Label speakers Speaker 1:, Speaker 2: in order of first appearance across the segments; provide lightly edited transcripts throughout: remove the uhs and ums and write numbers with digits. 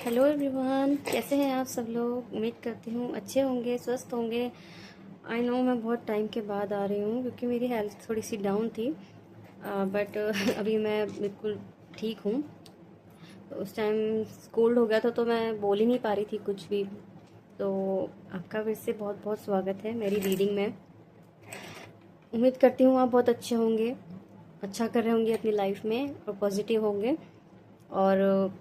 Speaker 1: Hello everyone, कैसे हैं आप सब लोग। उम्मीद करती हूँ अच्छे होंगे, स्वस्थ होंगे। आई नो मैं बहुत टाइम के बाद आ रही हूँ क्योंकि मेरी हेल्थ थोड़ी सी डाउन थी, बट अभी मैं बिल्कुल ठीक हूँ। तो उस टाइम कोल्ड हो गया था तो मैं बोल ही नहीं पा रही थी कुछ भी। तो आपका फिर से बहुत बहुत स्वागत है मेरी रीडिंग में। उम्मीद करती हूँ आप बहुत अच्छे होंगे, अच्छा कर रहे होंगे अपनी लाइफ में और पॉजिटिव होंगे। और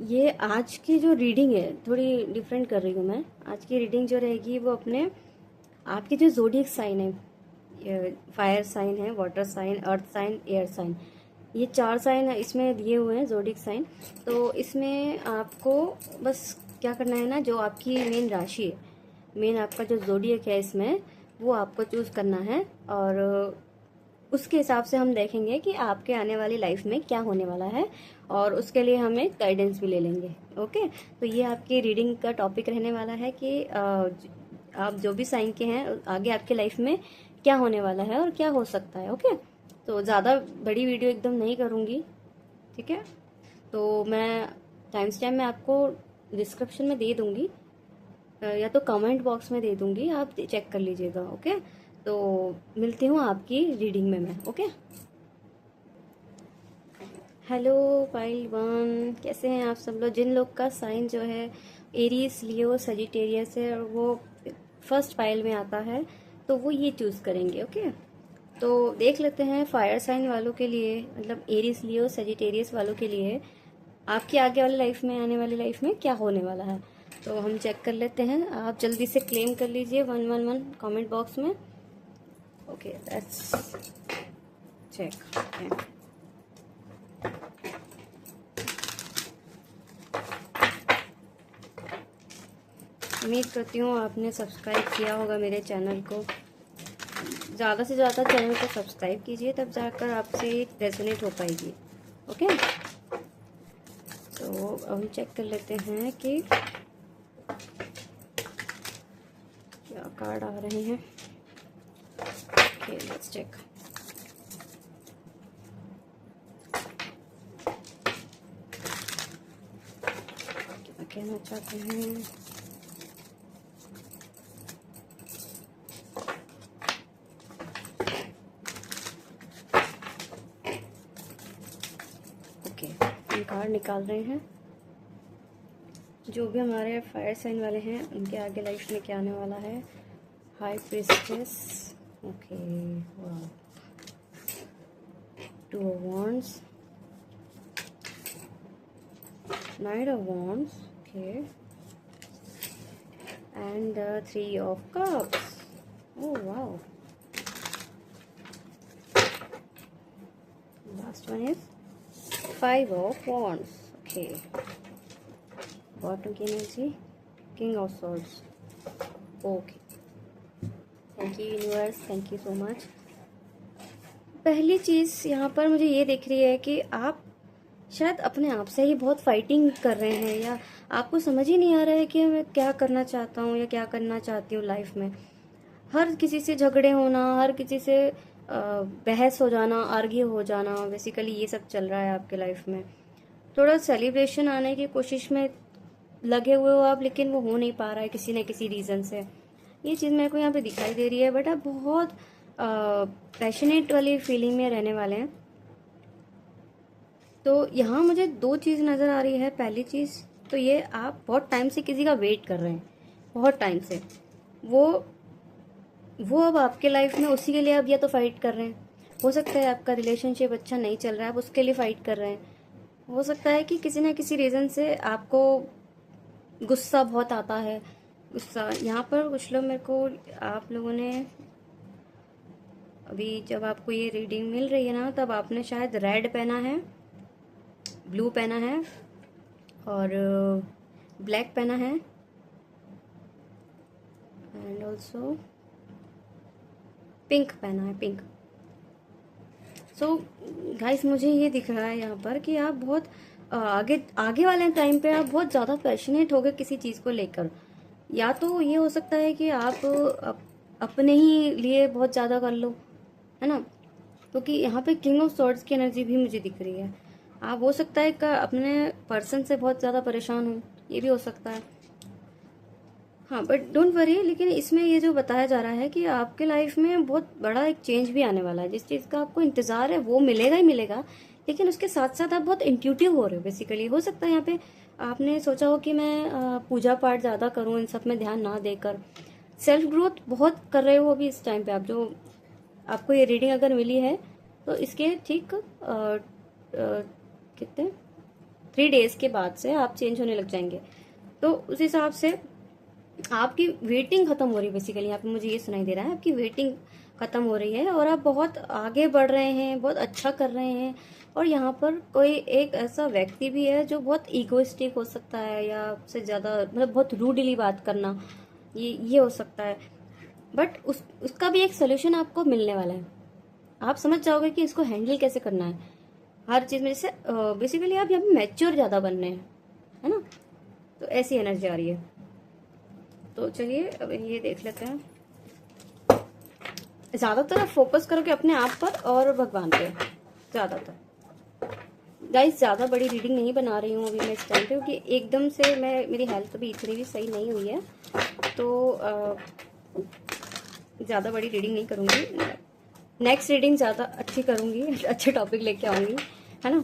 Speaker 1: ये आज की जो रीडिंग है थोड़ी डिफरेंट कर रही हूँ मैं। आज की रीडिंग जो रहेगी वो अपने आपके जो ज़ोडिएक साइन है, फायर साइन है, water sign, earth sign, air sign, ये 4 साइन इसमें दिए हुए हैं ज़ोडिएक साइन। तो इसमें आपको बस क्या करना है ना, जो आपकी मेन राशि है, मेन आपका जो ज़ोडिएक है इसमें वो आपको चूज़ करना है। और उसके हिसाब से हम देखेंगे कि आपके आने वाली लाइफ में क्या होने वाला है और उसके लिए हम एक गाइडेंस भी ले लेंगे। ओके, तो ये आपकी रीडिंग का टॉपिक रहने वाला है कि आप जो भी साइन के हैं आगे आपके लाइफ में क्या होने वाला है और क्या हो सकता है। ओके, तो ज़्यादा बड़ी वीडियो एकदम नहीं करूँगी, ठीक है। तो मैं टाइम स्टैम्प में आपको डिस्क्रिप्शन में दे दूँगी, या तो कमेंट बॉक्स में दे दूँगी, आप चेक कर लीजिएगा। ओके, तो मिलती हूँ आपकी रीडिंग में मैं। ओके, हेलो पाइल वन, कैसे हैं आप सब लोग। जिन लोग का साइन जो है एरीज, लियो, सजिटेरियस है और वो फर्स्ट पाइल में आता है तो वो ये चूज़ करेंगे। ओके, तो देख लेते हैं फायर साइन वालों के लिए, मतलब एरीज, लियो, सजिटेरियस वालों के लिए आपकी आगे वाली लाइफ में, आने वाली लाइफ में क्या होने वाला है। तो हम चेक कर लेते हैं। आप जल्दी से क्लेम कर लीजिए 111 कमेंट बॉक्स में। Okay, let's check. उम्मीद करती हूँ आपने सब्सक्राइब किया होगा मेरे चैनल को। ज़्यादा से ज़्यादा चैनल को सब्सक्राइब कीजिए, तब जाकर आपसे रेजोनेट हो पाएगी। ओके, तो अब हम चेक कर लेते हैं कि क्या कार्ड आ रहे हैं। Okay, let's check. क्या कहना चाहते हैं। ओके, हम कार्ड निकाल रहे हैं। जो भी हमारे फायर साइन वाले हैं उनके आगे लाइफ में क्या आने वाला है। High priestess, okay, wow, 2 of wands, Knight of wands, okay, and 3 of cups. Oh wow, last one is 5 of wands. Okay, bottom की energy, King of swords. Okay, thank you universe, thank you so much. पहली चीज़ यहाँ पर मुझे ये दिख रही है कि आप शायद अपने आप से ही बहुत फाइटिंग कर रहे हैं, या आपको समझ ही नहीं आ रहा है कि मैं क्या करना चाहता हूँ या क्या करना चाहती हूँ लाइफ में। हर किसी से झगड़े होना, हर किसी से बहस हो जाना, आर्ग्यू हो जाना, बेसिकली ये सब चल रहा है आपके लाइफ में। थोड़ा सेलिब्रेशन आने की कोशिश में लगे हुए हो आप, लेकिन वो हो नहीं पा रहा है किसी न किसी रीज़न से। ये चीज़ मेरे को यहाँ पे दिखाई दे रही है, बट आप बहुत पैशनेट वाली फीलिंग में रहने वाले हैं। तो यहाँ मुझे 2 चीज़ नज़र आ रही है। पहली चीज़ तो ये, आप बहुत टाइम से किसी का वेट कर रहे हैं, बहुत टाइम से। वो अब आपके लाइफ में, उसी के लिए आप या तो फाइट कर रहे हैं। हो सकता है आपका रिलेशनशिप अच्छा नहीं चल रहा है, आप उसके लिए फाइट कर रहे हैं। हो सकता है कि किसी न किसी रीज़न से आपको गुस्सा बहुत आता है। गुस्सा यहाँ पर कुछ लोग, मेरे को आप लोगों ने अभी जब आपको ये रीडिंग मिल रही है ना, तब आपने शायद रेड पहना है, ब्लू पहना है और ब्लैक पहना है, एंड ऑल्सो पिंक पहना है, पिंक। सो गाइस, मुझे ये दिख रहा है यहाँ पर कि आप बहुत आगे आगे वाले टाइम पे आप बहुत ज़्यादा पैशनेट हो गए किसी चीज़ को लेकर। या तो ये हो सकता है कि आप अपने ही लिए बहुत ज़्यादा कर लो, है ना, क्योंकि यहाँ पे किंग ऑफ सॉर्ड्स की एनर्जी भी मुझे दिख रही है। आप हो सकता है कि अपने पर्सन से बहुत ज़्यादा परेशान हो, ये भी हो सकता है। हाँ, बट डोंट वरी, लेकिन इसमें ये जो बताया जा रहा है कि आपके लाइफ में बहुत बड़ा एक चेंज भी आने वाला है। जिस चीज़ का आपको इंतज़ार है वो मिलेगा ही मिलेगा, लेकिन उसके साथ साथ आप बहुत इंट्यूटिव हो रहे हो बेसिकली। हो सकता है यहाँ पे आपने सोचा हो कि मैं पूजा पाठ ज़्यादा करूँ, इन सब में ध्यान ना देकर सेल्फ ग्रोथ बहुत कर रहे हो अभी इस टाइम पे आप। जो आपको ये रीडिंग अगर मिली है तो इसके ठीक कितने 3 डेज के बाद से आप चेंज होने लग जाएंगे। तो उस हिसाब से आपकी वेटिंग खत्म हो रही है बेसिकली। यहाँ पे मुझे ये सुनाई दे रहा है आपकी वेटिंग खत्म हो रही है और आप बहुत आगे बढ़ रहे हैं, बहुत अच्छा कर रहे हैं। और यहाँ पर कोई एक ऐसा व्यक्ति भी है जो बहुत इगोइस्टिक हो सकता है, या आपसे ज़्यादा मतलब बहुत रूडली बात करना, ये हो सकता है। बट उसका भी एक सोल्यूशन आपको मिलने वाला है। आप समझ जाओगे कि इसको हैंडल कैसे करना है हर चीज़ में। जैसे बेसिकली आप यहाँ पे मैच्योर ज़्यादा बन रहे हैं, है ना। तो ऐसी एनर्जी आ रही है। तो चलिए अब ये देख लेते हैं। ज़्यादातर आप फोकस करोगे अपने आप पर और भगवान पे ज़्यादातर। गाइस ज़्यादा बड़ी रीडिंग नहीं बना रही हूँ अभी मैं इस टाइम पे, क्योंकि एकदम से मेरी हेल्थ अभी इतनी भी सही नहीं हुई है, तो ज़्यादा बड़ी रीडिंग नहीं करूँगी। नेक्स्ट रीडिंग ज़्यादा अच्छी करूँगी, अच्छे टॉपिक लेके आऊँगी, है ना।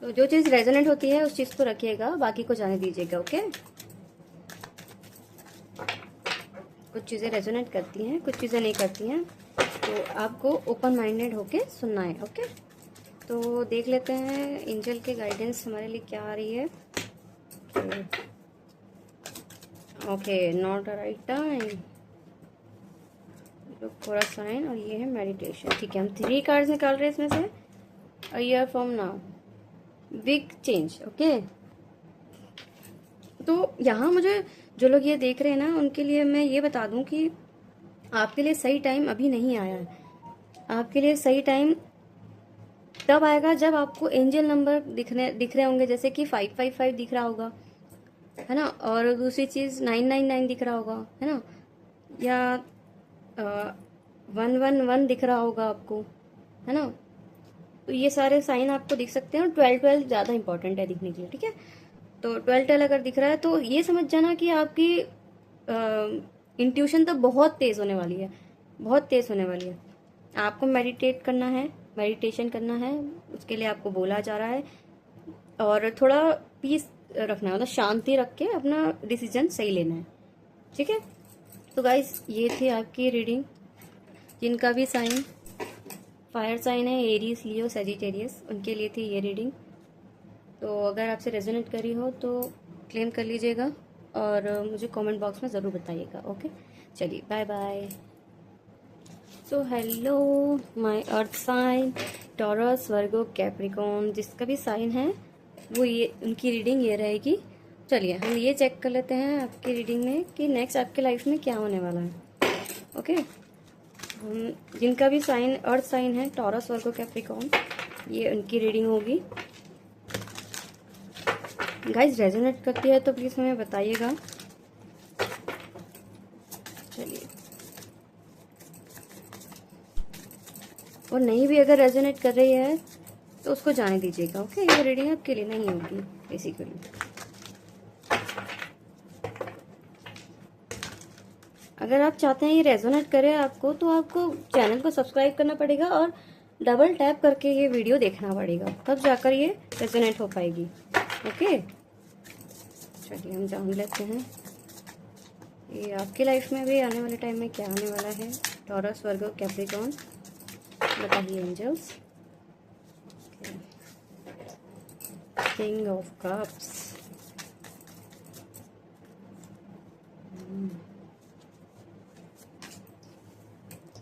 Speaker 1: तो जो चीज़ रेजोनेट होती है उस चीज़ को रखिएगा, बाकी को जाने दीजिएगा, ओके। कुछ चीज़ें रेजोनेट करती हैं, कुछ चीज़ें नहीं करती हैं, तो आपको ओपन माइंडेड होके सुनना है, ओके। तो देख लेते हैं एंजल के गाइडेंस हमारे लिए क्या आ रही है। Okay, not a right time, थोड़ा साइन, और ये है मेडिटेशन। ठीक है, हम 3 कार्ड्स निकाल रहे हैं इसमें से। A year from now, big change, okay. तो यहाँ मुझे जो लोग ये देख रहे हैं ना, उनके लिए मैं ये बता दूं कि आपके लिए सही टाइम अभी नहीं आया है। आपके लिए सही टाइम तब आएगा जब आपको एंजल नंबर दिख रहे होंगे, जैसे कि 555 दिख रहा होगा, है ना। और दूसरी चीज़ 999 दिख रहा होगा, है ना। या 111 दिख रहा होगा आपको, है ना। तो ये सारे साइन आपको दिख सकते हैं। और 12 ज़्यादा इंपॉर्टेंट है दिखने के लिए, ठीक है। तो 12 अगर दिख रहा है तो ये समझ जाना कि आपकी इंट्यूशन तो बहुत तेज़ होने वाली है, बहुत तेज़ होने वाली है। आपको मेडिटेट करना है, मेडिटेशन करना है, उसके लिए आपको बोला जा रहा है। और थोड़ा पीस रखना है, मतलब शांति रख के अपना डिसीजन सही लेना है, ठीक है। तो गाइस ये थी आपकी रीडिंग। जिनका भी साइन फायर साइन है, एरीज, लियो, सेजिटेरियस, उनके लिए थी ये रीडिंग। तो अगर आपसे रेजोनेट करी हो तो क्लेम कर लीजिएगा और मुझे कमेंट बॉक्स में ज़रूर बताइएगा, ओके। चलिए bye bye. So hello my earth sign, Taurus, Virgo, Capricorn, जिसका भी साइन है वो ये उनकी रीडिंग ये रहेगी। चलिए हम ये चेक कर लेते हैं आपकी रीडिंग में कि नेक्स्ट आपके लाइफ में क्या होने वाला है, ओके। जिनका भी साइन अर्थ साइन है, टॉरस, वर्गो, कैप्रिकॉन, ये उनकी रीडिंग होगी। गाइस रेजोनेट करती है तो प्लीज़ हमें बताइएगा। चलिए, और नहीं भी अगर रेजोनेट कर रही है तो उसको जाने दीजिएगा, ओके। ये रीडिंग आपके लिए नहीं होगी बेसिकली। अगर आप चाहते हैं ये रेजोनेट करे आपको, तो आपको चैनल को सब्सक्राइब करना पड़ेगा और डबल टैप करके ये वीडियो देखना पड़ेगा, तब जाकर ये रेजोनेट हो पाएगी, ओके। चलिए हम जान लेते हैं ये आपकी लाइफ में भी आने वाले टाइम में क्या आने वाला है। टॉरस, वर्गो, कैप्रिकॉन, बताइए angels. King of cups,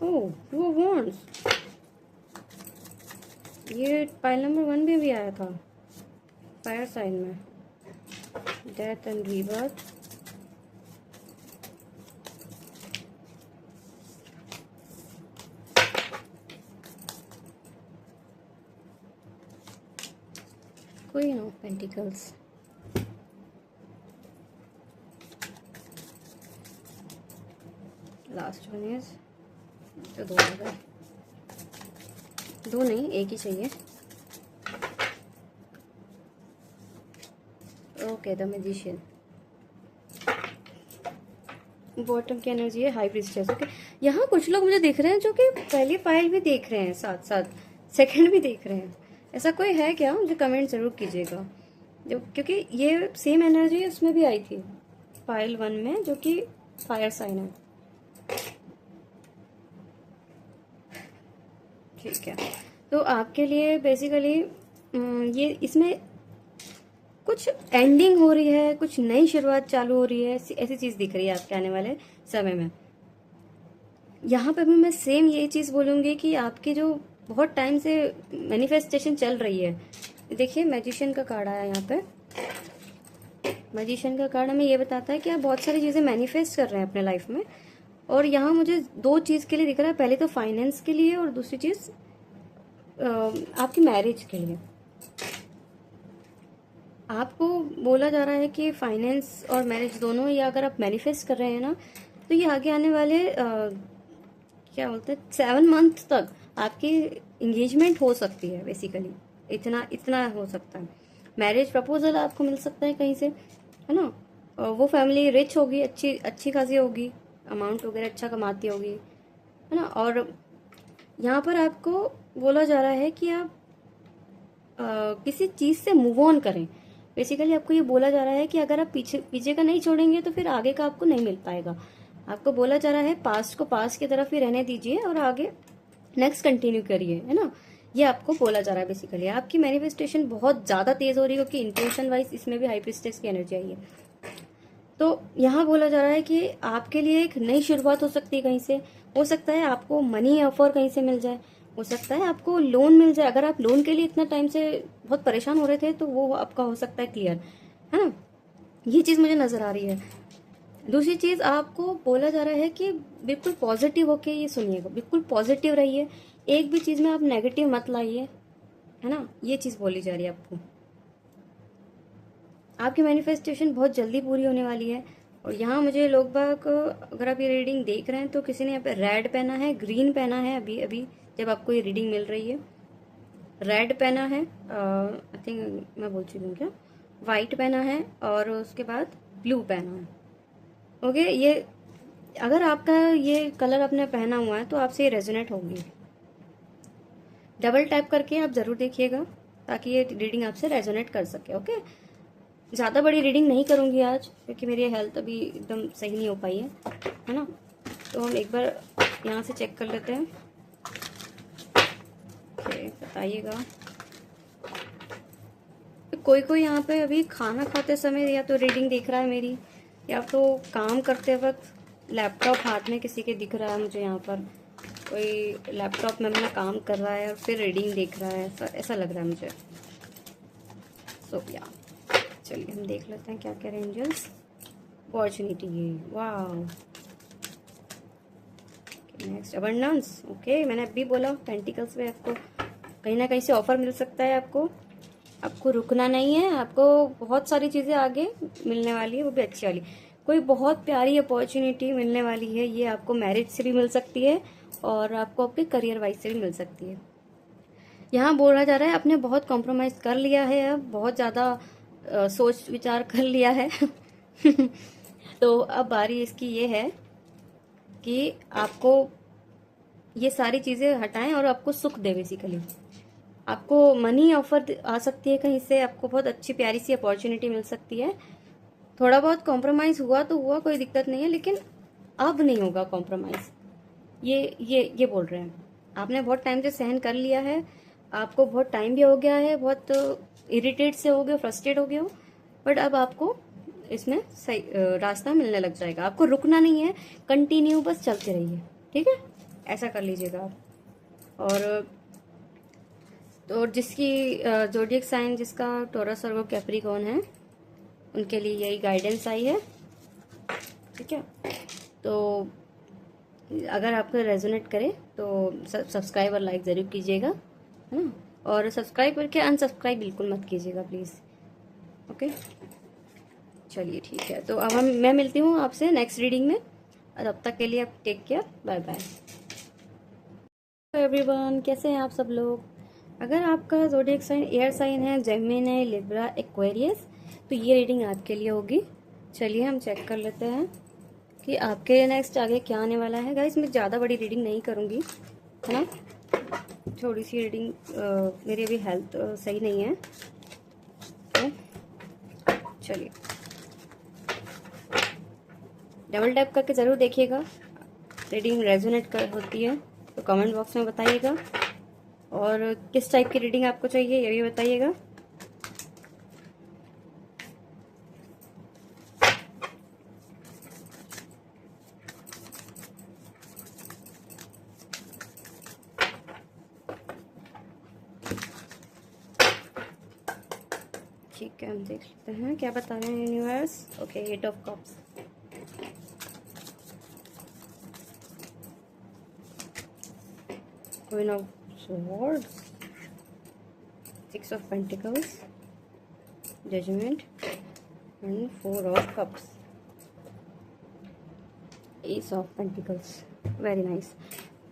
Speaker 1: oh two of wands, ये पाइल नंबर 1 में भी आया था फायर साइन में। Death and rebirth, queen of pentacles, last one is तो 2 आ गए, दो नहीं, एक ही चाहिए। Okay, the magician. बॉटम की एनर्जी है हाई प्रीस्टेस। ओके, यहाँ कुछ लोग मुझे दिख रहे हैं जो कि पहली फाइल भी देख रहे हैं, साथ साथ सेकंड भी देख रहे हैं। ऐसा कोई है क्या? मुझे कमेंट जरूर कीजिएगा, जो क्योंकि ये सेम एनर्जी उसमें भी आई थी फाइल 1 में, जो कि फायर साइन है। ठीक है, तो आपके लिए बेसिकली ये इसमें कुछ एंडिंग हो रही है, कुछ नई शुरुआत चालू हो रही है, ऐसी चीज दिख रही है आपके आने वाले समय में। यहाँ पे भी मैं सेम ये चीज बोलूंगी कि आपकी जो बहुत टाइम से मैनिफेस्टेशन चल रही है। देखिए, मैजिशियन का कार्ड आया यहाँ पे। मैजिशियन का कार्ड हमें ये बताता है कि आप बहुत सारी चीजें मैनिफेस्ट कर रहे हैं अपने लाइफ में, और यहाँ मुझे दो चीज के लिए दिख रहा है। पहले तो फाइनेंस के लिए, और दूसरी चीज आपकी मैरिज के लिए। आपको बोला जा रहा है कि फाइनेंस और मैरिज दोनों, या अगर आप मैनिफेस्ट कर रहे हैं ना, तो ये आगे आने वाले क्या बोलते हैं 7 मंथ तक आपकी इंगेजमेंट हो सकती है। बेसिकली इतना हो सकता है। मैरिज प्रपोजल आपको मिल सकता है कहीं से, है ना। और वो फैमिली रिच होगी, अच्छी खासी होगी, अमाउंट वगैरह अच्छा कमाती होगी, है ना। और यहाँ पर आपको बोला जा रहा है कि आप किसी चीज से मूव ऑन करें। बेसिकली आपको ये बोला जा रहा है कि अगर आप पीछे का नहीं छोड़ेंगे तो फिर आगे का आपको नहीं मिल पाएगा। आपको बोला जा रहा है पास्ट को पास्ट की तरफ ही रहने दीजिए और आगे नेक्स्ट कंटिन्यू करिए, है ना। ये आपको बोला जा रहा है। बेसिकली आपकी मैनिफेस्टेशन बहुत ज्यादा तेज हो रही है, क्योंकि इंट्यूशन वाइज इसमें भी हाई प्रीस्टेस की एनर्जी आई है। तो यहाँ बोला जा रहा है कि आपके लिए एक नई शुरुआत हो सकती है कहीं से। हो सकता है आपको मनी ऑफर कहीं से मिल जाए, हो सकता है आपको लोन मिल जाए। अगर आप लोन के लिए इतना टाइम से बहुत परेशान हो रहे थे, तो वो आपका हो सकता है क्लियर, है ना। ये चीज मुझे नजर आ रही है। दूसरी चीज आपको बोला जा रहा है कि बिल्कुल पॉजिटिव होके ये सुनिएगा, बिल्कुल पॉजिटिव रहिए, एक भी चीज में आप नेगेटिव मत लाइए, है ना। ये चीज बोली जा रही है आपको। आपकी मैनिफेस्टेशन बहुत जल्दी पूरी होने वाली है। और यहाँ मुझे लोग बाग, अगर आप ये रीडिंग देख रहे हैं तो किसी ने यहाँ पे रेड पहना है, ग्रीन पहना है। अभी अभी जब आपको ये रीडिंग मिल रही है, रेड पहना है, आई थिंक मैं बोल चुकी हूँ क्या, वाइट पहना है, और उसके बाद ब्लू पहना है। ओके, ये अगर आपका ये कलर आपने पहना हुआ है तो आपसे ये रेजोनेट होगी। डबल टैप करके आप जरूर देखिएगा, ताकि ये रीडिंग आपसे रेजोनेट कर सके। ओके, ज़्यादा बड़ी रीडिंग नहीं करूँगी आज, क्योंकि मेरी हेल्थ अभी एकदम सही नहीं हो पाई है ना। तो हम एक बार यहाँ से चेक कर लेते हैं। ओके, बताइएगा। कोई यहाँ पे अभी खाना खाते समय या तो रीडिंग देख रहा है मेरी, या तो काम करते वक्त लैपटॉप हाथ में किसी के दिख रहा है मुझे। यहाँ पर कोई लैपटॉप में अपना काम कर रहा है और फिर रीडिंग देख रहा है, ऐसा लग रहा है मुझे। सो या चलिए हम देख लेते हैं क्या कह रहे हैं एंजल्स। अपॉर्चुनिटी, वाह। Next abundance. ओके, मैंने अभी बोला पेंटिकल्स में आपको कहीं ना कहीं से ऑफर मिल सकता है। आपको रुकना नहीं है, आपको बहुत सारी चीजें आगे मिलने वाली है, वो भी अच्छी वाली। कोई बहुत प्यारी अपॉर्चुनिटी मिलने वाली है। ये आपको मैरिज से भी मिल सकती है, और आपको आपके करियर वाइज से भी मिल सकती है। यहाँ बोला जा रहा है आपने बहुत कॉम्प्रोमाइज कर लिया है, अब बहुत ज्यादा सोच विचार कर लिया है तो अब बारी इसकी ये है कि आपको ये सारी चीजें हटाएं और आपको सुख दे। बेसिकली आपको मनी ऑफर आ सकती है कहीं से, आपको बहुत अच्छी प्यारी सी अपॉर्चुनिटी मिल सकती है। थोड़ा बहुत कॉम्प्रोमाइज हुआ तो हुआ, कोई दिक्कत नहीं है, लेकिन अब नहीं होगा कॉम्प्रोमाइज। ये बोल रहे हैं। आपने बहुत टाइम से सहन कर लिया है, आपको बहुत टाइम भी हो गया है, बहुत इरिटेट से हो गए, फ्रस्ट्रेट हो गए हो, बट अब आपको इसमें सही रास्ता मिलने लग जाएगा। आपको रुकना नहीं है, कंटिन्यू बस चलते रहिए, ठीक है। ऐसा कर लीजिएगा आप। और तो जिसकी जोडियक साइन जिसका टोरस और वो कैप्रिकॉर्न है, उनके लिए यही गाइडेंस आई है, ठीक है। तो अगर आपको रेजोनेट करे तो सब्सक्राइब और लाइक जरूर कीजिएगा, है ना। और सब्सक्राइब करके अनसब्सक्राइब बिल्कुल मत कीजिएगा प्लीज। ओके, चलिए ठीक है। तो अब मैं मिलती हूँ आपसे नेक्स्ट रीडिंग में, और तब तक के लिए आप take care, bye bye. Everyone, कैसे हैं आप सब लोग। अगर आपका ज़ोडिएक साइन एयर साइन है, जेमिनी, लिब्रा, एक्वेरियस, तो ये रीडिंग आपके लिए होगी। चलिए हम चेक कर लेते हैं कि आपके नेक्स्ट आगे क्या आने वाला है। गाइस, मैं ज़्यादा बड़ी रीडिंग नहीं करूँगी, है ना। थोड़ी सी रीडिंग, मेरी अभी हेल्थ सही नहीं है, तो चलिए डबल टैप करके ज़रूर देखिएगा। रीडिंग रेजोनेट कर होती है तो कमेंट बॉक्स में बताइएगा, और किस टाइप की रीडिंग आपको चाहिए ये भी बताइएगा। ठीक है, हम देख लेते हैं क्या बता रहे हैं universe. Okay, 8 of cups, queen of swords, 6 of pentacles, judgment and 4 of cups, ace of pentacles। Very nice.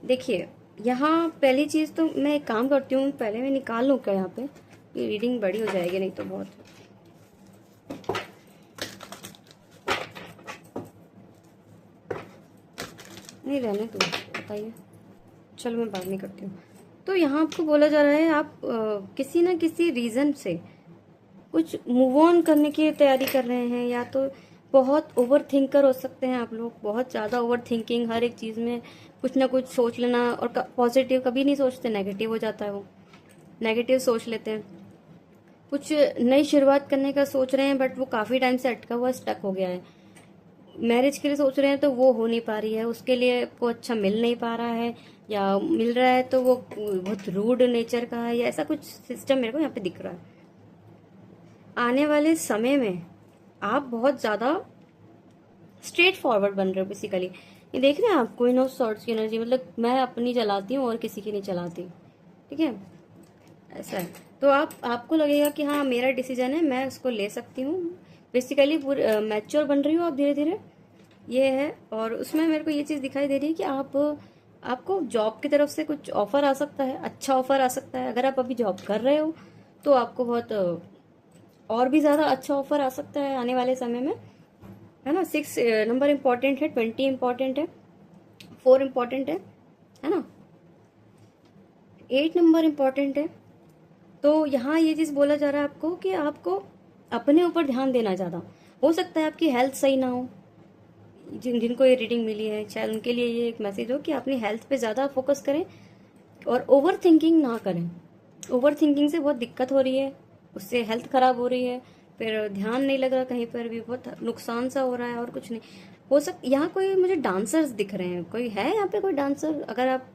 Speaker 1: देखिए, यहाँ पहली चीज़ तो मैं एक काम करती हूँ, पहले मैं निकाल लूँ क्या यहाँ पे, ये रीडिंग बड़ी हो जाएगी नहीं तो बहुत। नहीं रहने तो बताइए, चलो मैं बात नहीं करती हूँ। तो यहाँ आपको बोला जा रहा है आप किसी ना किसी रीज़न से कुछ मूव ऑन करने की तैयारी कर रहे हैं, या तो बहुत ओवर थिंकर हो सकते हैं आप लोग। बहुत ज़्यादा ओवर थिंकिंग, हर एक चीज़ में कुछ ना कुछ सोच लेना, और पॉजिटिव कभी नहीं सोचते, नेगेटिव हो जाता है, वो नेगेटिव सोच लेते हैं। कुछ नई शुरुआत करने का सोच रहे हैं, बट वो काफ़ी टाइम से अटका हुआ, स्टक हो गया है। मैरिज के लिए सोच रहे हैं तो वो हो नहीं पा रही है, उसके लिए वो अच्छा मिल नहीं पा रहा है, या मिल रहा है तो वो बहुत रूड नेचर का है, या ऐसा कुछ सिस्टम मेरे को यहाँ पे दिख रहा है। आने वाले समय में आप बहुत ज़्यादा स्ट्रेट फॉरवर्ड बन रहे हो बेसिकली। ये देख रहे हैं आप, क्वीन ऑफ सॉर्ड्स की एनर्जी, मतलब मैं अपनी चलाती हूँ और किसी की नहीं चलाती, ठीक है, ऐसा है। तो आपको लगेगा कि हाँ मेरा डिसीजन है, मैं उसको ले सकती हूँ। बेसिकली पूरे मैच्योर बन रही हो आप धीरे धीरे, ये है। और उसमें मेरे को ये चीज़ दिखाई दे रही है कि आपको जॉब की तरफ से कुछ ऑफर आ सकता है, अच्छा ऑफर आ सकता है। अगर आप अभी जॉब कर रहे हो तो आपको बहुत और भी ज़्यादा अच्छा ऑफर आ सकता है आने वाले समय में, है ना। 6 नंबर इम्पॉर्टेंट है, 20 इम्पॉर्टेंट है, 4 इम्पॉर्टेंट है ना, 8 नंबर इम्पॉर्टेंट है। तो यहाँ ये चीज़ बोला जा रहा है आपको कि आपको अपने ऊपर ध्यान देना ज़्यादा। हो सकता है आपकी हेल्थ सही ना हो, जिनको ये रीडिंग मिली है शायद उनके लिए ये एक मैसेज हो कि अपनी हेल्थ पे ज़्यादा फोकस करें और ओवर थिंकिंग ना करें। ओवर थिंकिंग से बहुत दिक्कत हो रही है, उससे हेल्थ खराब हो रही है, फिर ध्यान नहीं लग रहा कहीं पर भी, बहुत नुकसान सा हो रहा है और कुछ नहीं। हो यहाँ कोई मुझे डांसर्स दिख रहे हैं, कोई है यहाँ पे कोई डांसर। अगर आप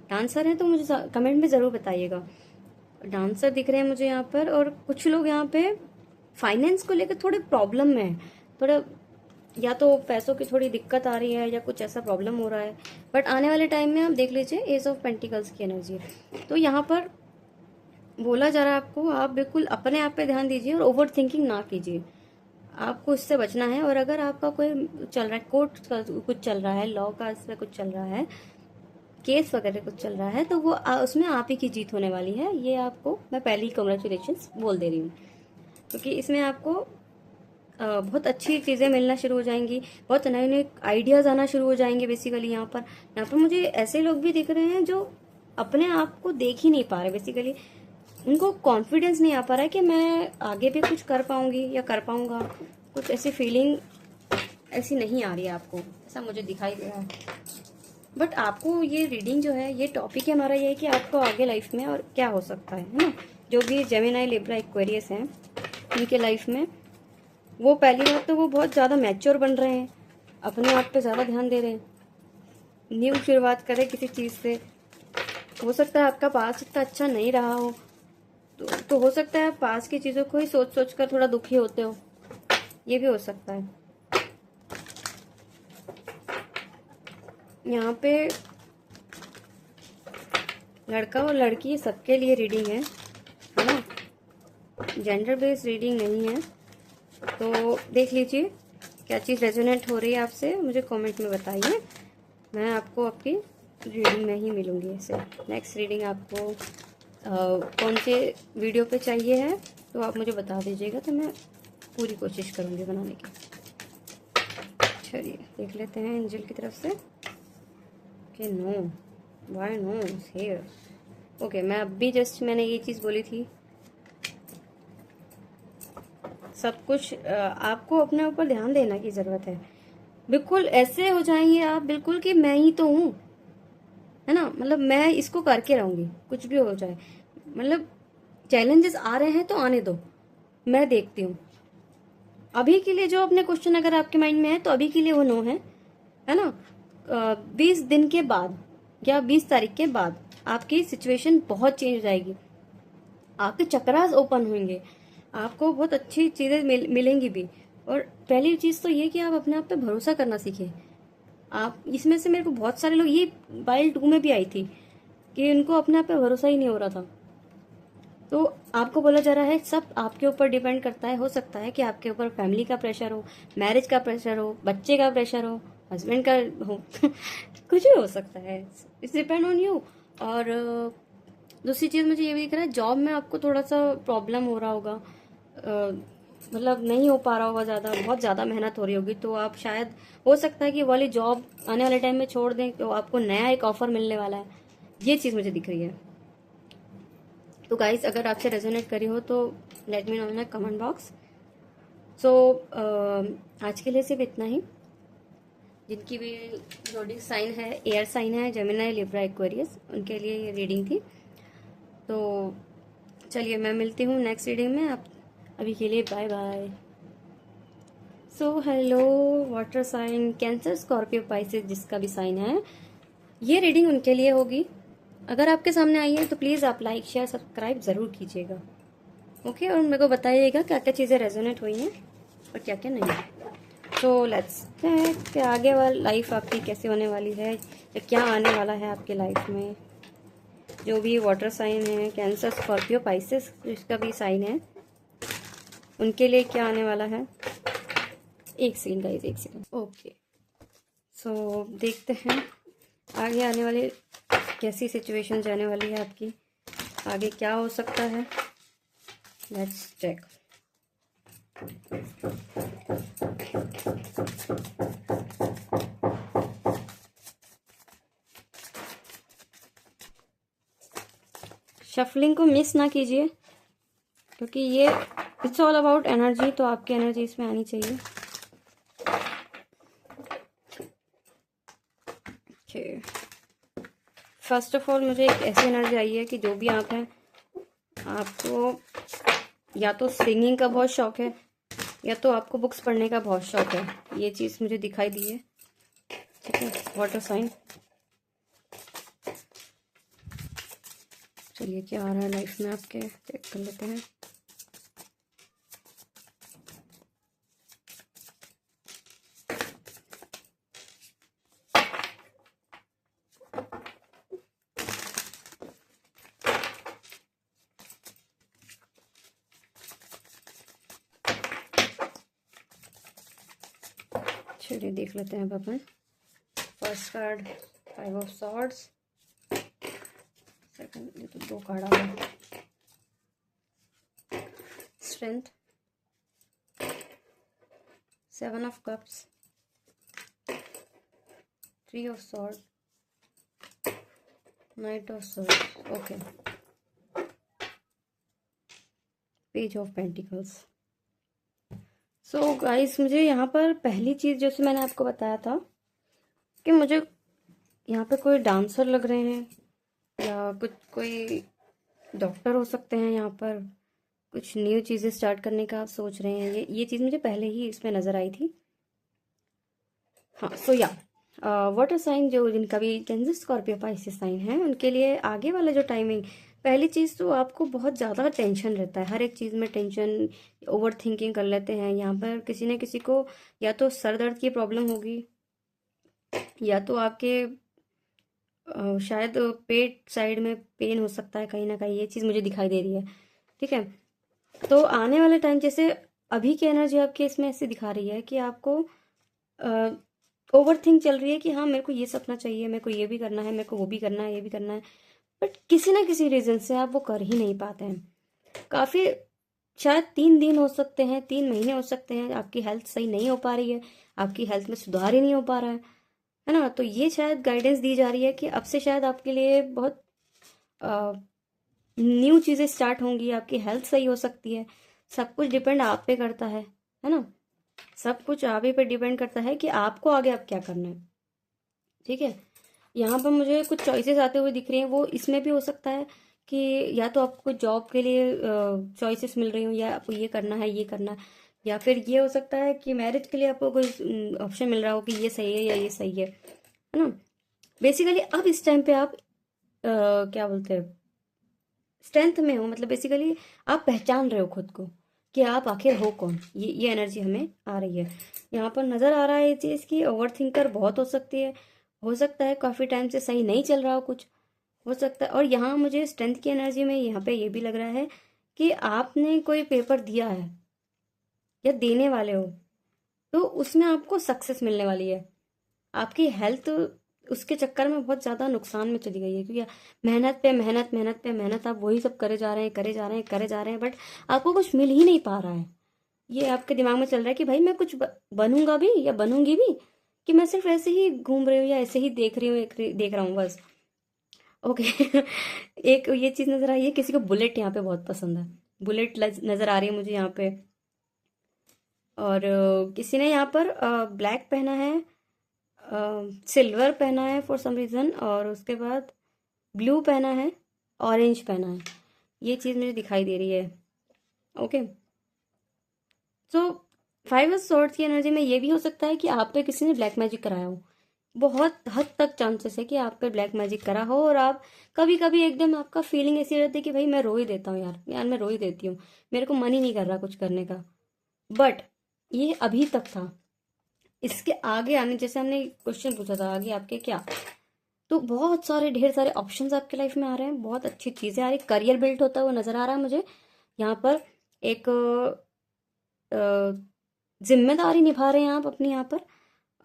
Speaker 1: डांसर हैं तो मुझे कमेंट में ज़रूर बताइएगा। डांसर दिख रहे हैं मुझे यहाँ पर, और कुछ लोग यहाँ पे फाइनेंस को लेकर थोड़े प्रॉब्लम में है, थोड़ा या तो पैसों की थोड़ी दिक्कत आ रही है, या कुछ ऐसा प्रॉब्लम हो रहा है। बट आने वाले टाइम में आप देख लीजिए, एस ऑफ पेंटिकल्स की एनर्जी है। तो यहाँ पर बोला जा रहा है आपको, आप बिल्कुल अपने आप पे ध्यान दीजिए और ओवर थिंकिंग ना कीजिए, आपको इससे बचना है। और अगर आपका कोई चल रहा है, कोर्ट का कुछ चल रहा है, लॉ का इसमें कुछ चल रहा है, केस वगैरह कुछ चल रहा है, तो वो उसमें आप ही की जीत होने वाली है। ये आपको मैं पहले ही कॉन्ग्रेचुलेशंस बोल दे रही हूँ, क्योंकि इसमें आपको बहुत अच्छी चीज़ें मिलना शुरू हो जाएंगी, बहुत नए नए आइडियाज़ आना शुरू हो जाएंगे। बेसिकली यहाँ पर मुझे ऐसे लोग भी दिख रहे हैं जो अपने आप को देख ही नहीं पा रहे, बेसिकली उनको कॉन्फिडेंस नहीं आ पा रहा है कि मैं आगे भी कुछ कर पाऊंगी या कर पाऊंगा। कुछ ऐसी फीलिंग ऐसी नहीं आ रही है आपको, ऐसा मुझे दिखाई दे रहा है। बट आपको ये रीडिंग जो है, ये टॉपिक हमारा ये है कि आपको आगे लाइफ में और क्या हो सकता है ना। जो भी जेमिनी, लिब्रा, एक्वेरियस हैं उनके लाइफ में, वो पहली बात तो वो बहुत ज़्यादा मैच्योर बन रहे हैं, अपने आप पे ज़्यादा ध्यान दे रहे हैं, न्यू शुरुआत करें किसी चीज़ से। हो सकता है आपका पास इतना अच्छा नहीं रहा हो, तो हो सकता है आप पास की चीज़ों को ही सोच सोच कर थोड़ा दुखी होते हो, ये भी हो सकता है। यहाँ पे लड़का और लड़की सबके लिए रीडिंग है ना, जेंडर बेस्ड रीडिंग नहीं है। तो देख लीजिए क्या चीज़ रेजोनेट हो रही है आपसे, मुझे कमेंट में बताइए, मैं आपको आपकी रीडिंग में ही मिलूंगी ऐसे। नेक्स्ट रीडिंग आपको कौन से वीडियो पे चाहिए है तो आप मुझे बता दीजिएगा, तो मैं पूरी कोशिश करूँगी बनाने की। चलिए देख लेते हैं एंजल की तरफ से कि no, why no here. Okay, मैं अभी जस्ट मैंने ये चीज़ बोली थी, सब कुछ आपको अपने ऊपर ध्यान देने की ज़रूरत है। बिल्कुल ऐसे हो जाएंगे आप बिल्कुल कि मैं ही तो हूँ, है ना, मतलब मैं इसको करके रहूंगी कुछ भी हो जाए। मतलब चैलेंजेस आ रहे हैं तो आने दो, मैं देखती हूँ। अभी के लिए जो अपने क्वेश्चन अगर आपके माइंड में है तो अभी के लिए वो नो है ना। 20 दिन के बाद या 20 तारीख के बाद आपकी सिचुएशन बहुत चेंज हो जाएगी, आपके चक्रास ओपन होंगे, आपको बहुत अच्छी चीजें मिलेंगी भी। और पहली चीज तो ये कि आप अपने आप पे भरोसा करना सीखें। आप इसमें से मेरे को बहुत सारे लोग, ये बाइल 2 में भी आई थी कि उनको अपने आप पे भरोसा ही नहीं हो रहा था। तो आपको बोला जा रहा है सब आपके ऊपर डिपेंड करता है। हो सकता है कि आपके ऊपर फैमिली का प्रेशर हो, मैरिज का प्रेशर हो, बच्चे का प्रेशर हो, हस्बैंड का हो कुछ भी हो सकता है, इट्स डिपेंड ऑन यू। और दूसरी चीज़ मुझे ये भी दिख रहा है, जॉब में आपको थोड़ा सा प्रॉब्लम हो रहा होगा, मतलब नहीं हो पा रहा होगा, ज़्यादा बहुत ज़्यादा मेहनत हो रही होगी, तो आप शायद हो सकता है कि वो वाली जॉब आने वाले टाइम में छोड़ दें, तो आपको नया एक ऑफर मिलने वाला है। ये चीज़ मुझे दिख रही है। तो गाइस अगर आपसे रेजोनेट करी हो तो let me know in comment box. So आज के लिए सिर्फ इतना ही। जिनकी भी ज़ोडिएक साइन है, एयर साइन है, जेमिनी, लिब्रा, एक्वेरियस, उनके लिए ये रीडिंग थी। तो चलिए मैं मिलती हूँ नेक्स्ट रीडिंग में। आप अभी के लिए bye bye. So hello water sign, Cancer, Scorpio, Pisces, जिसका भी साइन है ये रीडिंग उनके लिए होगी। अगर आपके सामने आई है तो प्लीज़ आप लाइक, शेयर, सब्सक्राइब ज़रूर कीजिएगा। ओके, और मेरे को बताइएगा क्या क्या चीज़ें रेजोनेट हुई हैं और क्या क्या नहीं। तो लेट्स कि आगे वाली लाइफ आपकी कैसे होने वाली है, या क्या आने वाला है आपके लाइफ में। जो भी वाटर साइन है, कैंसर, स्कॉर्पियो, पाइसेस, जिसका भी साइन है, उनके लिए क्या आने वाला है। एक सेकंड गाइस, एक सेकंड। ओके, सो देखते हैं आगे आने वाले कैसी सिचुएशन जाने वाली है आपकी, आगे क्या हो सकता है। Let's check. शफलिंग को मिस ना कीजिए, क्योंकि ये इट्स ऑल अबाउट एनर्जी, तो आपकी एनर्जी इसमें आनी चाहिए। ओके, फर्स्ट ऑफ ऑल मुझे एक ऐसी एनर्जी आई है कि जो भी आप हैं, आपको या तो सिंगिंग का बहुत शौक है या तो आपको बुक्स पढ़ने का बहुत शौक है। ये चीज़ मुझे दिखाई दी है। ठीक है, वाटर साइन। चलिए क्या आ रहा है लाइफ में आपके, चेक कर लेते हैं। चलिए देख लेते हैं अब अपन। First card 5 of swords, second ये तो 2 कार्ड आ गए, strength, 7 of cups, 3 of sword, knight of sword, okay, page of pentacles. So guys मुझे यहाँ पर पहली चीज़ जैसे मैंने आपको बताया था कि मुझे यहाँ पे कोई डांसर लग रहे हैं या कुछ कोई डॉक्टर हो सकते हैं, यहाँ पर कुछ न्यू चीज़ें स्टार्ट करने का आप सोच रहे हैं। ये चीज़ मुझे पहले ही इसमें नज़र आई थी। हाँ, सो या वाटर साइन जो जिनका भी कैंसर, स्कॉर्पियो, पाइसेस साइन है, उनके लिए आगे वाला जो टाइमिंग, पहली चीज़ तो आपको बहुत ज़्यादा टेंशन रहता है, हर एक चीज़ में टेंशन, ओवर थिंकिंग कर लेते हैं। यहाँ पर किसी न किसी को या तो सर दर्द की प्रॉब्लम होगी या तो आपके शायद पेट साइड में पेन हो सकता है कहीं ना कहीं, ये चीज़ मुझे दिखाई दे रही है। ठीक है, तो आने वाले टाइम जैसे अभी की एनर्जी आपकी इसमें ऐसे दिखा रही है कि आपको ओवर थिंक चल रही है कि हाँ मेरे को ये सपना चाहिए, मेरे को ये भी करना है, मेरे को वो भी करना है, ये भी करना है, बट किसी ना किसी रीजन से आप वो कर ही नहीं पाते हैं। काफी, शायद 3 दिन हो सकते हैं, 3 महीने हो सकते हैं, आपकी हेल्थ सही नहीं हो पा रही है, आपकी हेल्थ में सुधार ही नहीं हो पा रहा है ना। तो ये शायद गाइडेंस दी जा रही है कि अब से शायद आपके लिए बहुत न्यू चीजें स्टार्ट होंगी, आपकी हेल्थ सही हो सकती है। सब कुछ डिपेंड आप पे करता है ना। सब कुछ आप ही पे डिपेंड करता है कि आपको आगे आप क्या करना है। ठीक है, यहाँ पर मुझे कुछ चॉइसेस आते हुए दिख रही हैं, वो इसमें भी हो सकता है कि या तो आपको जॉब के लिए चॉइसेस मिल रही हो, या आपको ये करना है, ये करना है, या फिर ये हो सकता है कि मैरिज के लिए आपको कोई ऑप्शन मिल रहा हो कि ये सही है या ये सही है ना। बेसिकली अब इस टाइम पे आप क्या बोलते हैं, स्ट्रेंथ में हो, मतलब बेसिकली आप पहचान रहे हो खुद को कि आप आखिर हो कौन। ये एनर्जी हमें आ रही है, यहाँ पर नजर आ रहा है ये चीज की। ओवर थिंकर बहुत हो सकती है, हो सकता है काफी टाइम से सही नहीं चल रहा हो कुछ, हो सकता है। और यहाँ मुझे स्ट्रेंथ की एनर्जी में यहाँ पे ये भी लग रहा है कि आपने कोई पेपर दिया है या देने वाले हो, तो उसमें आपको सक्सेस मिलने वाली है। आपकी हेल्थ उसके चक्कर में बहुत ज्यादा नुकसान में चली गई है, क्योंकि मेहनत पे मेहनत, मेहनत पे मेहनत, आप वही सब करे जा रहे हैं, करे जा रहे हैं, करे जा रहे हैं, बट आपको कुछ मिल ही नहीं पा रहा है। ये आपके दिमाग में चल रहा है कि भाई मैं कुछ बनूंगा भी या बनूंगी भी, कि मैं सिर्फ ऐसे ही घूम रही हूँ या ऐसे ही देख रही हूँ, देख रहा हूँ बस। ओके। एक ये चीज नजर आई है, किसी को बुलेट यहाँ पे बहुत पसंद है, बुलेट नजर आ रही है मुझे यहाँ पे। और किसी ने यहाँ पर ब्लैक पहना है, सिल्वर पहना है फॉर सम रीजन, और उसके बाद ब्लू पहना है, ऑरेंज पहना है। ये चीज मुझे दिखाई दे रही है। ओके, सो 5 ऑफ सॉर्ड्स की एनर्जी में ये भी हो सकता है कि आप पे किसी ने ब्लैक मैजिक कराया हो। बहुत हद तक चांसेस है कि आप पे ब्लैक मैजिक करा हो, और आप कभी कभी एकदम आपका फीलिंग ऐसी रहती है कि भाई मैं रो ही देता हूँ यार, यार मैं रो ही देती हूँ, मेरे को मन ही नहीं कर रहा कुछ करने का। बट ये अभी तक था, इसके आगे आने, जैसे हमने क्वेश्चन पूछा था आगे आपके क्या, तो बहुत सारे ढेर सारे ऑप्शंस आपके लाइफ में आ रहे हैं, बहुत अच्छी चीजें आ रही, करियर बिल्ड होता हुआ नजर आ रहा है मुझे यहाँ पर। एक जिम्मेदारी निभा रहे हैं आप अपनी यहाँ पर,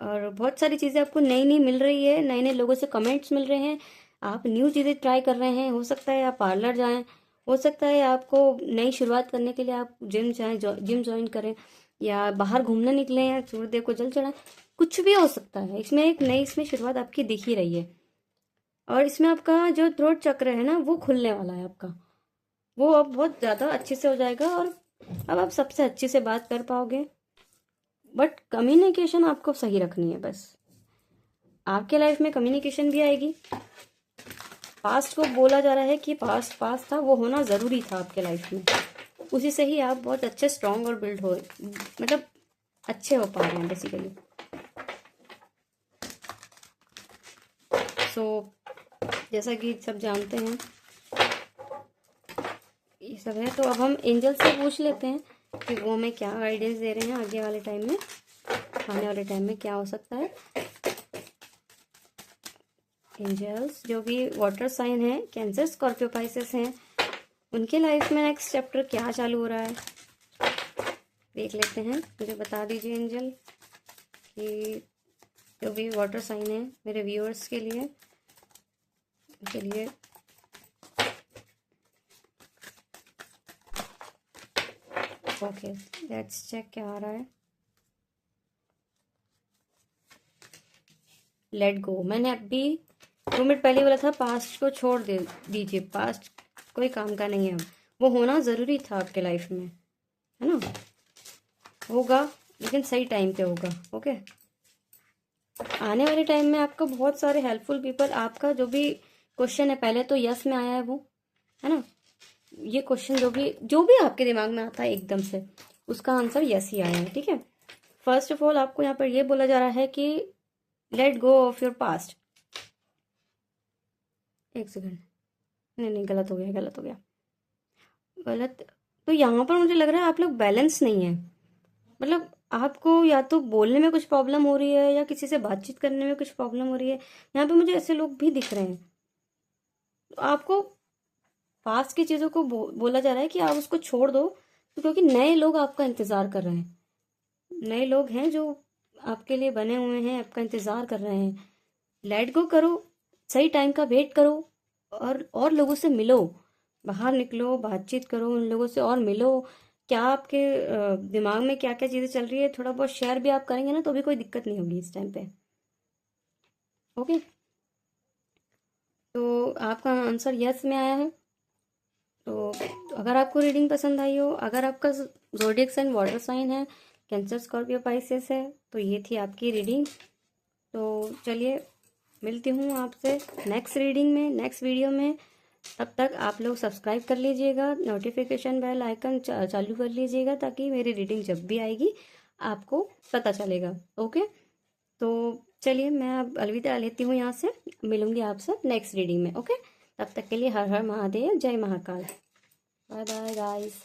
Speaker 1: और बहुत सारी चीजें आपको नई नई मिल रही है, नए नए लोगों से कमेंट्स मिल रहे हैं, आप न्यू चीजें ट्राई कर रहे हैं। हो सकता है आप पार्लर जाएं, हो सकता है आपको नई शुरुआत करने के लिए आप जिम जाएं, जिम ज्वाइन करें, या बाहर घूमने निकले, या सूर्यदेव को जल चढ़ाएं। कुछ भी हो सकता है, इसमें एक नई इसमें शुरुआत आपकी दिख ही रही है। और इसमें आपका जो थ्रोट चक्र है ना, वो खुलने वाला है आपका, वो अब बहुत ज्यादा अच्छे से हो जाएगा, और अब आप सबसे अच्छे से बात कर पाओगे। बट कम्युनिकेशन आपको सही रखनी है बस, आपके लाइफ में कम्युनिकेशन भी आएगी। पास्ट को बोला जा रहा है कि पास्ट पास्ट था, वो होना जरूरी था आपके लाइफ में, उसी से ही आप बहुत अच्छे स्ट्रांग और बिल्ड हो, मतलब अच्छे हो पा रहे हैं बेसिकली। सो जैसा कि सब जानते हैं ये सब है, तो अब हम एंजल से पूछ लेते हैं कि वो हमें क्या गाइडेंस दे रहे हैं आगे वाले टाइम में, आने वाले टाइम में क्या हो सकता है। एंजल्स जो भी वाटर साइन है, कैंसर, स्कॉर्पियो, पाइसेस हैं, उनके लाइफ में नेक्स्ट चैप्टर क्या चालू हो रहा है देख लेते हैं। मुझे बता दीजिए एंजल कि जो भी वाटर साइन है मेरे व्यूअर्स के लिए, उनके लिए ओके, लेट्स चेक क्या आ रहा है। लेट गो, मैंने अभी 2 मिनट पहले बोला था पास्ट को छोड़ दे दीजिए, पास्ट कोई काम का नहीं है, अब वो होना जरूरी था आपके लाइफ में, है ना। होगा, लेकिन सही टाइम पे होगा। ओके, आने वाले टाइम में आपको बहुत सारे हेल्पफुल पीपल, आपका जो भी क्वेश्चन है पहले तो यस में आया है वो, है ना। ये क्वेश्चन जो भी आपके दिमाग में आता है एकदम से, उसका आंसर यस ही आया है। ठीक है, फर्स्ट ऑफ ऑल आपको यहाँ पर ये बोला जा रहा है कि let go of your past. एक सेकंड, नहीं नहीं, गलत हो गया, गलत हो गया, गलत। तो यहाँ पर मुझे लग रहा है आप लोग बैलेंस नहीं है, मतलब आपको या तो बोलने में कुछ प्रॉब्लम हो रही है, या किसी से बातचीत करने में कुछ प्रॉब्लम हो रही है। यहाँ पे मुझे ऐसे लोग भी दिख रहे हैं, तो आपको पास की चीजों को बोला जा रहा है कि आप उसको छोड़ दो, तो क्योंकि नए लोग आपका इंतजार कर रहे हैं, नए लोग हैं जो आपके लिए बने हुए हैं, आपका इंतज़ार कर रहे हैं। लेट गो करो, सही टाइम का वेट करो, और लोगों से मिलो, बाहर निकलो, बातचीत करो उन लोगों से और मिलो। क्या आपके दिमाग में क्या क्या चीज़ें चल रही है, थोड़ा बहुत शेयर भी आप करेंगे ना, तो भी कोई दिक्कत नहीं होगी इस टाइम पे। ओके, तो आपका आंसर यस में आया है। तो अगर आपको रीडिंग पसंद आई हो, अगर आपका ज़ोडिएक साइन वाटर साइन है, कैंसर, स्कॉर्पियो, पाइसेस है, तो ये थी आपकी रीडिंग। तो चलिए, मिलती हूँ आपसे नेक्स्ट रीडिंग में, नेक्स्ट वीडियो में। तब तक आप लोग सब्सक्राइब कर लीजिएगा, नोटिफिकेशन बेल आइकन चालू कर लीजिएगा, ताकि मेरी रीडिंग जब भी आएगी आपको पता चलेगा। ओके, तो चलिए, मैं अब अलविदा लेती हूँ यहाँ से। मिलूंगी आपसे नेक्स्ट रीडिंग में। ओके, तब तक के लिए हर हर महादेव, जय महाकाल, बाय बाय गाइस।